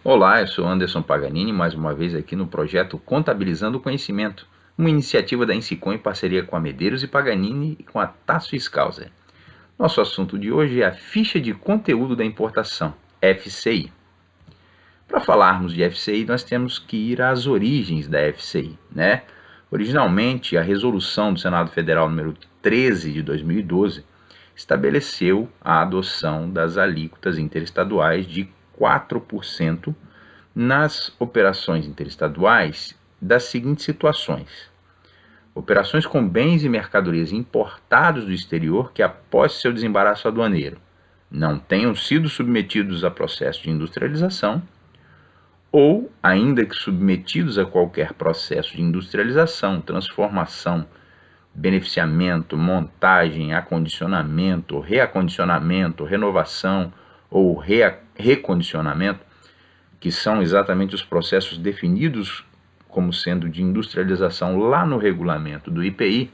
Olá, eu sou Anderson Paganini, mais uma vez aqui no projeto Contabilizando o Conhecimento, uma iniciativa da Insicom em parceria com a Medeiros e Paganini e com a Tasso Scouser. Nosso assunto de hoje é a ficha de conteúdo da importação, FCI. Para falarmos de FCI, nós temos que ir às origens da FCI, né? Originalmente, a resolução do Senado Federal número 13 de 2012 estabeleceu a adoção das alíquotas interestaduais de 4% nas operações interestaduais das seguintes situações: operações com bens e mercadorias importados do exterior que, após seu desembaraço aduaneiro, não tenham sido submetidos a processo de industrialização, ou, ainda que submetidos a qualquer processo de industrialização, transformação, beneficiamento, montagem, acondicionamento, reacondicionamento, renovação ou recondicionamento, que são exatamente os processos definidos como sendo de industrialização lá no regulamento do IPI,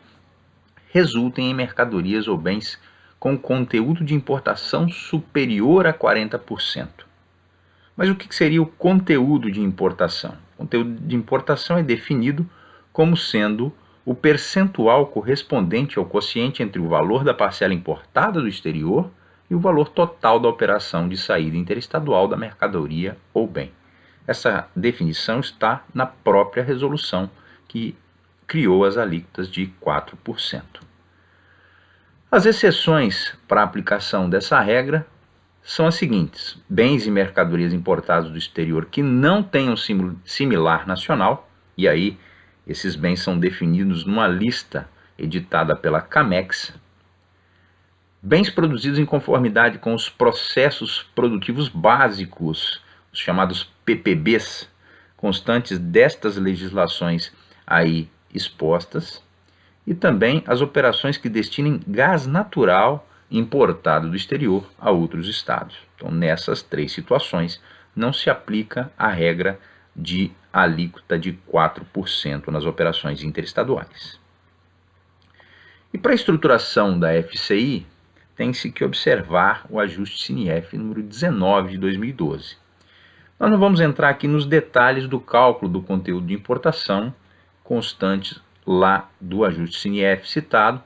resultem em mercadorias ou bens com conteúdo de importação superior a 40%. Mas o que seria o conteúdo de importação? O conteúdo de importação é definido como sendo o percentual correspondente ao quociente entre o valor da parcela importada do exterior e o valor total da operação de saída interestadual da mercadoria ou bem. Essa definição está na própria resolução que criou as alíquotas de 4%. As exceções para a aplicação dessa regra são as seguintes: bens e mercadorias importados do exterior que não tenham similar nacional, e aí esses bens são definidos numa lista editada pela CAMEX. Bens produzidos em conformidade com os processos produtivos básicos, os chamados PPBs, constantes destas legislações aí expostas, e também as operações que destinem gás natural importado do exterior a outros estados. Então, nessas três situações, não se aplica a regra de alíquota de 4% nas operações interestaduais. E para a estruturação da FCI, tem-se que observar o ajuste CINIEF número 19 de 2012. Nós não vamos entrar aqui nos detalhes do cálculo do conteúdo de importação constantes lá do ajuste CINIEF citado,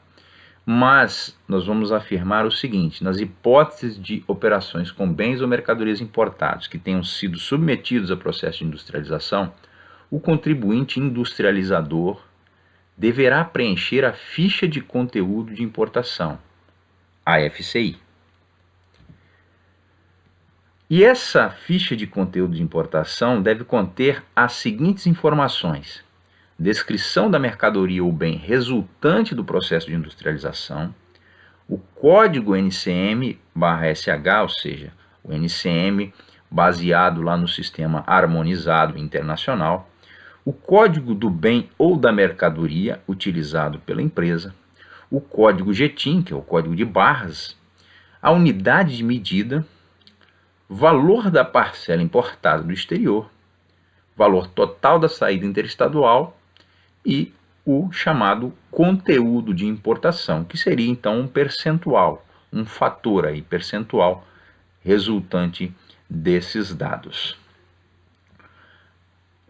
mas nós vamos afirmar o seguinte: nas hipóteses de operações com bens ou mercadorias importados que tenham sido submetidos a processo de industrialização, o contribuinte industrializador deverá preencher a ficha de conteúdo de importação, a FCI. E essa ficha de conteúdo de importação deve conter as seguintes informações: descrição da mercadoria ou bem resultante do processo de industrialização, o código NCM/SH, ou seja, o NCM baseado lá no sistema harmonizado internacional, o código do bem ou da mercadoria utilizado pela empresa, o código GTIN, que é o código de barras, a unidade de medida, valor da parcela importada do exterior, valor total da saída interestadual e o chamado conteúdo de importação, que seria então um percentual, um fator aí percentual resultante desses dados.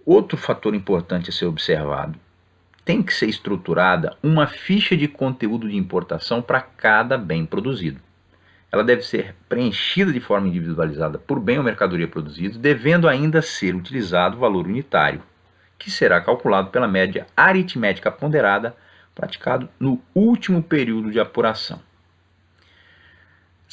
Outro fator importante a ser observado: tem que ser estruturada uma ficha de conteúdo de importação para cada bem produzido. Ela deve ser preenchida de forma individualizada por bem ou mercadoria produzido, devendo ainda ser utilizado o valor unitário, que será calculado pela média aritmética ponderada praticado no último período de apuração.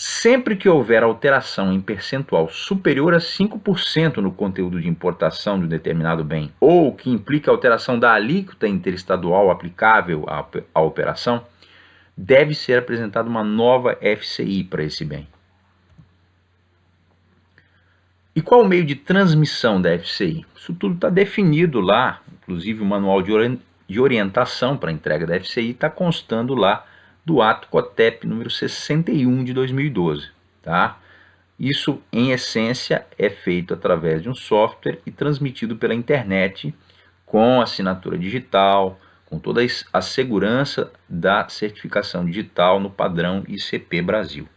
Sempre que houver alteração em percentual superior a 5% no conteúdo de importação de um determinado bem, ou que implique alteração da alíquota interestadual aplicável à operação, deve ser apresentada uma nova FCI para esse bem. E qual o meio de transmissão da FCI? Isso tudo está definido lá, inclusive o manual de orientação para a entrega da FCI está constando lá do ato COTEP número 61 de 2012. Tá? Isso, em essência, é feito através de um software e transmitido pela internet com assinatura digital, com toda a segurança da certificação digital no padrão ICP Brasil.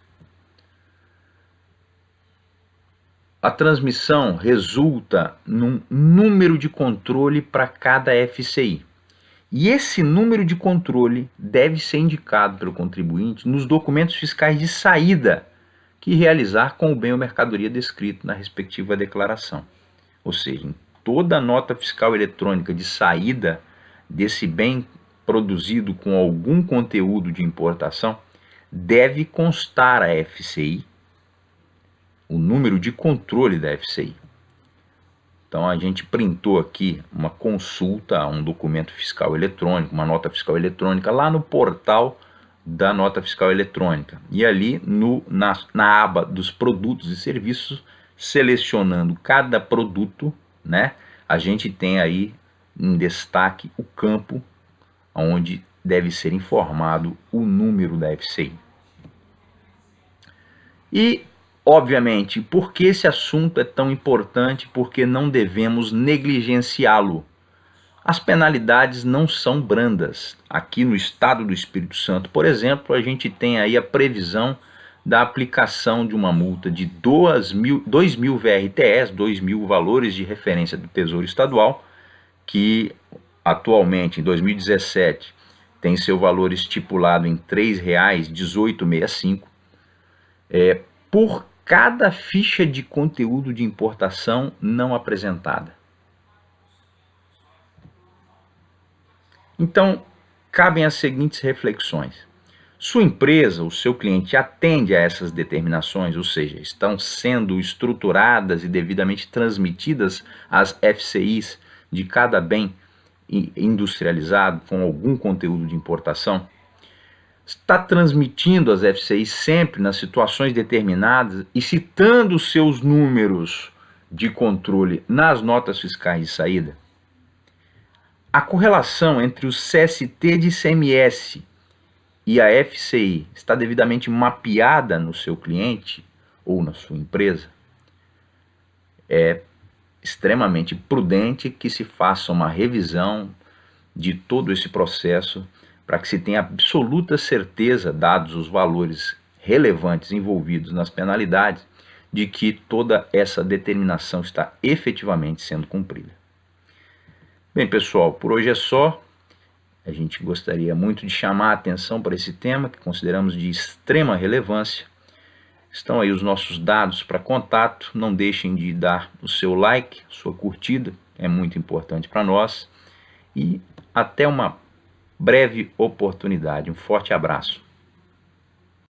a transmissão resulta num número de controle para cada FCI. E esse número de controle deve ser indicado pelo contribuinte nos documentos fiscais de saída que realizar com o bem ou mercadoria descrito na respectiva declaração. Ou seja, em toda nota fiscal eletrônica de saída desse bem produzido com algum conteúdo de importação, deve constar a FCI, o número de controle da FCI. Então a gente printou aqui uma consulta a um documento fiscal eletrônico, uma nota fiscal eletrônica, lá no portal da nota fiscal eletrônica. E ali na aba dos produtos e serviços, selecionando cada produto, né, a gente tem aí em destaque o campo onde deve ser informado o número da FCI. E, obviamente, por que esse assunto é tão importante? Porque não devemos negligenciá-lo. As penalidades não são brandas. Aqui no estado do Espírito Santo, por exemplo, a gente tem aí a previsão da aplicação de uma multa de 2.000 VRTs, 2.000 valores de referência do Tesouro Estadual, que atualmente, em 2017, tem seu valor estipulado em R$ 3,1865, por cada ficha de conteúdo de importação não apresentada. Então, cabem as seguintes reflexões. Sua empresa, o seu cliente, atende a essas determinações, ou seja, estão sendo estruturadas e devidamente transmitidas as FCIs de cada bem industrializado com algum conteúdo de importação? Está transmitindo as FCIs sempre nas situações determinadas e citando os seus números de controle nas notas fiscais de saída? A correlação entre o CST de ICMS e a FCI está devidamente mapeada no seu cliente ou na sua empresa? É extremamente prudente que se faça uma revisão de todo esse processo para que se tenha absoluta certeza, dados os valores relevantes envolvidos nas penalidades, de que toda essa determinação está efetivamente sendo cumprida. Bem, pessoal, por hoje é só. A gente gostaria muito de chamar a atenção para esse tema, que consideramos de extrema relevância. Estão aí os nossos dados para contato. Não deixem de dar o seu like, sua curtida, é muito importante para nós. E até uma breve oportunidade. Um forte abraço.